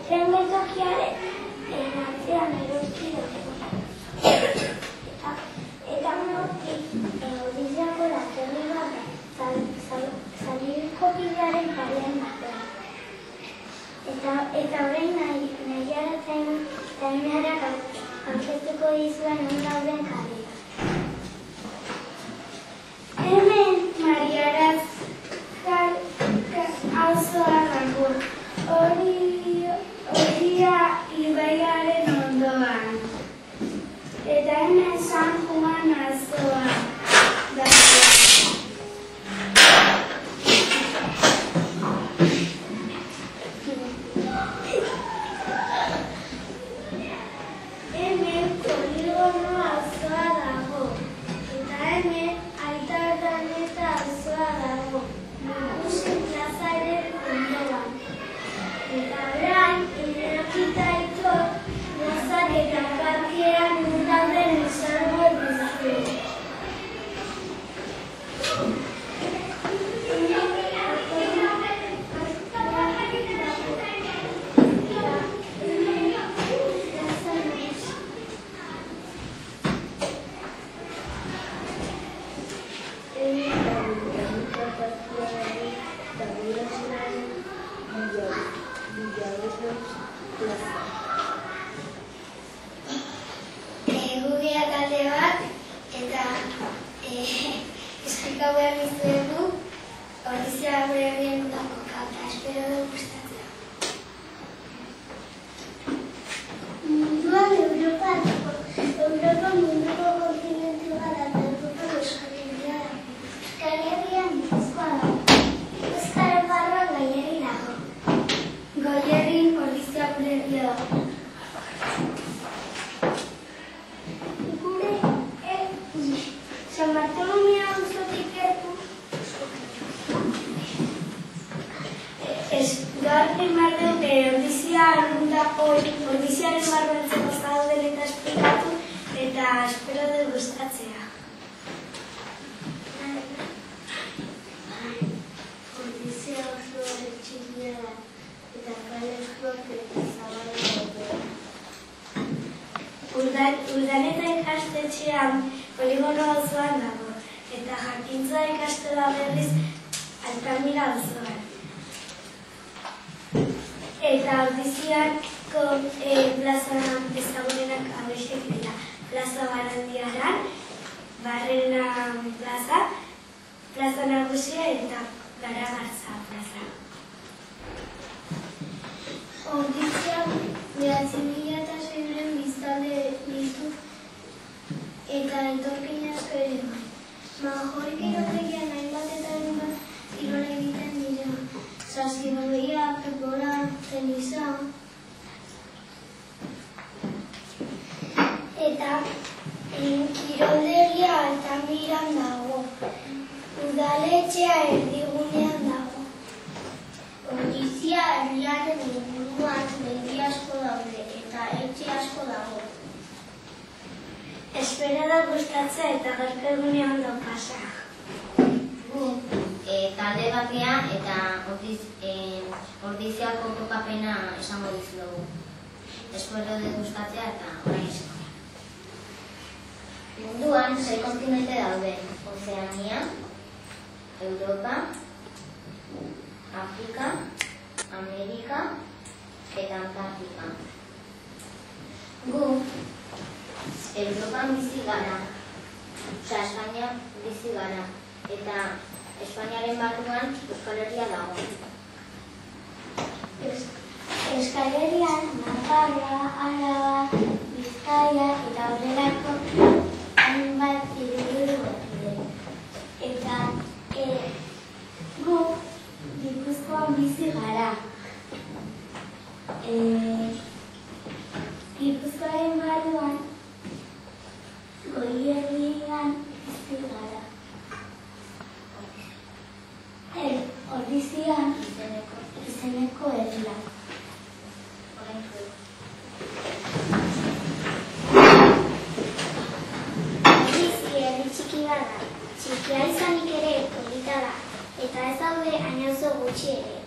tren geltokiaren atzean eroski dugu. Eta hortik Odiseako laterri bat Zaldirko bidearen parean batean. Eta orain nahiara zainara aurkeztuko dizuen non dauden kaleak. Hemen Mariaraz auzoa dago, Oria ibaiaren ondoan. Eta hemen San Juan auzoa dago. Gugia talde bat eta esplika behar dizuegu Odisea gure herrien dutako kauta, espero du gustatzea. Munduan Europa munduko kontinentu bat da, Europa Euskal Herria da. Euskal Herrian Gipuzkoa da. Euskal Barruan Goierri dago. Goierrin Odisea gure herria dago. San Bartolomea auzotik gertu gaur primar dute Odisearen barruantzeko zauden eta esplikatu eta espero du gustatzea. Odisea oso txikia da eta kalezkoak eta zabala Urdaneta ikastetxean Poligono auzoan dago, eta Jakintza ikastola berriz Altamira auzoan. Eta Odiseako plaza ezagunenak hauexek dira. Plaza Barandiaran, Barrena plaza, Plaza Nagusia eta Garagartza plaza. Odiseak 9.006 biztanle ditu eta etorkin asko ere bai. Mahoi kiroldegian hainbat eta hainbat kirola egiten dira. Saskibaldia, pepora, tenisa. Eta kiroldegia Altamiran dago. Udaletxea erdigunean dago. Odisea herriaren inguruan mendi asko daude eta etxe asko dago. Espero da gustatzea eta gaurko egunean ondo pasa. Talde bakea eta Ordiziako kokapena esango dizuegu. Espero da gustatzea eta orain eskola. Munduan 6 kontinente daude: Ozeania, Europa, Afrika, Amerika eta Antartika. Gu Europan bizi gara, Espainian bizi gara, eta Espainiaren barruan Euskal Herria dago. Euskal Herrian Nafarroa, Araba, Bizkaia eta horrelako hainbat hiriburu daude. Eta gu Gipuzkoan bizi gara. Gipuzkoaren barruan Goierrian bizi gara. Odisean izeneko herria. Odisea herri txiki bat da. Txikia izanik ere polita da. Eta ez daude hain auzo gutxi ere.